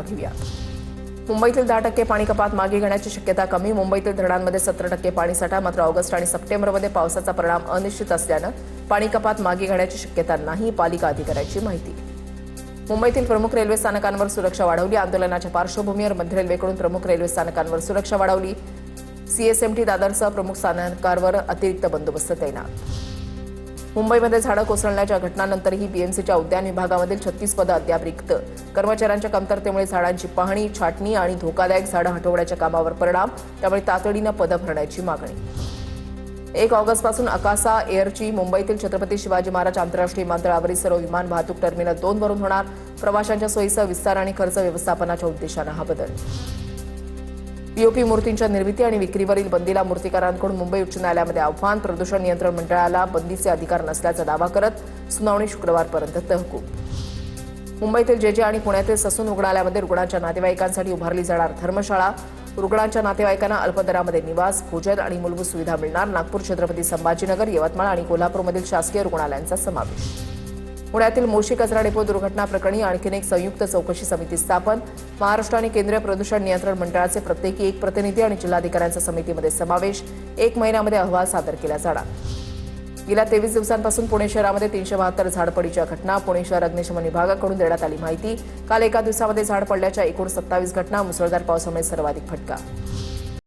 आढावा घेऊया। मुंबईतील 10% पाणी कपात मागे घेण्याची शक्यता कमी। मुंबईतील धरणांमध्ये 17% पाणीसाठा, मात्र ऑगस्ट आणि सप्टेंबरमध्ये पावसाचा परिणाम अनिश्चित असल्यानं पाणी कपात मागे घेण्याची शक्यता नाही, पालिका अधिकाऱ्यांची माहिती। मुंबईतील प्रमुख रेल्वे स्थानकांवर सुरक्षा वाढवली। आंदोलनाच्या पार्श्वभूमीवर मध्य रेल्वेकडून प्रमुख रेल्वे स्थानकांवर सुरक्षा वाढवली। सीएसएमटी दादरसह प्रमुख स्थानकांवर अतिरिक्त बंदोबस्त तैनात। मुंबईमध्ये झाडं कोसळण्याच्या घटनांनंतरही बीएमसीच्या उद्यान विभागामधील 36 पदं अद्याप रिक्त। कर्मचाऱ्यांच्या कमतरतेमुळे झाडांची पाहणी, छाटणी आणि धोकादायक झाडं हटवण्याच्या कामावर परिणाम, त्यामुळे तातडीनं पदं भरण्याची मागणी। 1 ऑगस्टपासून अकासा एअरची मुंबईतील छत्रपती शिवाजी महाराज आंतरराष्ट्रीय विमानतळावरील सर्व विमान वाहतूक टर्मिनल 2 वरून होणार। प्रवाशांच्या सोयीसह विस्तार आणि खर्च व्यवस्थापनाच्या उद्देशानं हा बदल। पीओपी मूर्तींच्या निर्मिती आणि विक्रीवरील बंदीला मूर्तिकारांकडून मुंबई उच्च न्यायालयामध्ये आव्हान। प्रदूषण नियंत्रण मंडळाला बंदीचे अधिकार नसल्याचा दावा करत सुनावणी शुक्रवारपर्यंत तहकूब। मुंबईतील जेजे आणि पुण्यातील ससून रुग्णालयामध्ये रुग्णांच्या नातेवाईकांसाठी उभारली जाणार धर्मशाळा। रुग्णांच्या नातेवाईकांना अल्पदरामध्ये निवास, भोजन आणि मूलभूत सुविधा मिळणार। नागपूर, छत्रपती संभाजीनगर, यवतमाळ आणि कोल्हापूरमधील शासकीय रुग्णालयांचा समावेश। पुण्यातील मोशी कचरा डेपो दुर्घटना प्रकरणी आणखीन एक संयुक्त चौकशी समिती स्थापन। महाराष्ट्र आणि केंद्रीय प्रदूषण नियंत्रण मंडळाचे प्रत्येकी एक प्रतिनिधी आणि जिल्हाधिकाऱ्यांचा समितीमध्ये समावेश। 1 महिन्यामध्ये अहवाल सादर केला जाणार। गेल्या 23 दिवसांपासून पुणे शहरामध्ये 372 झाडपडीच्या घटना। पुणे शहर अग्निशमन विभागाकडून देण्यात आली माहिती। काल एका दिवसामध्ये झाड पडल्याच्या एकूण 27 घटना। मुसळधार पावसामुळे सर्वाधिक फटका।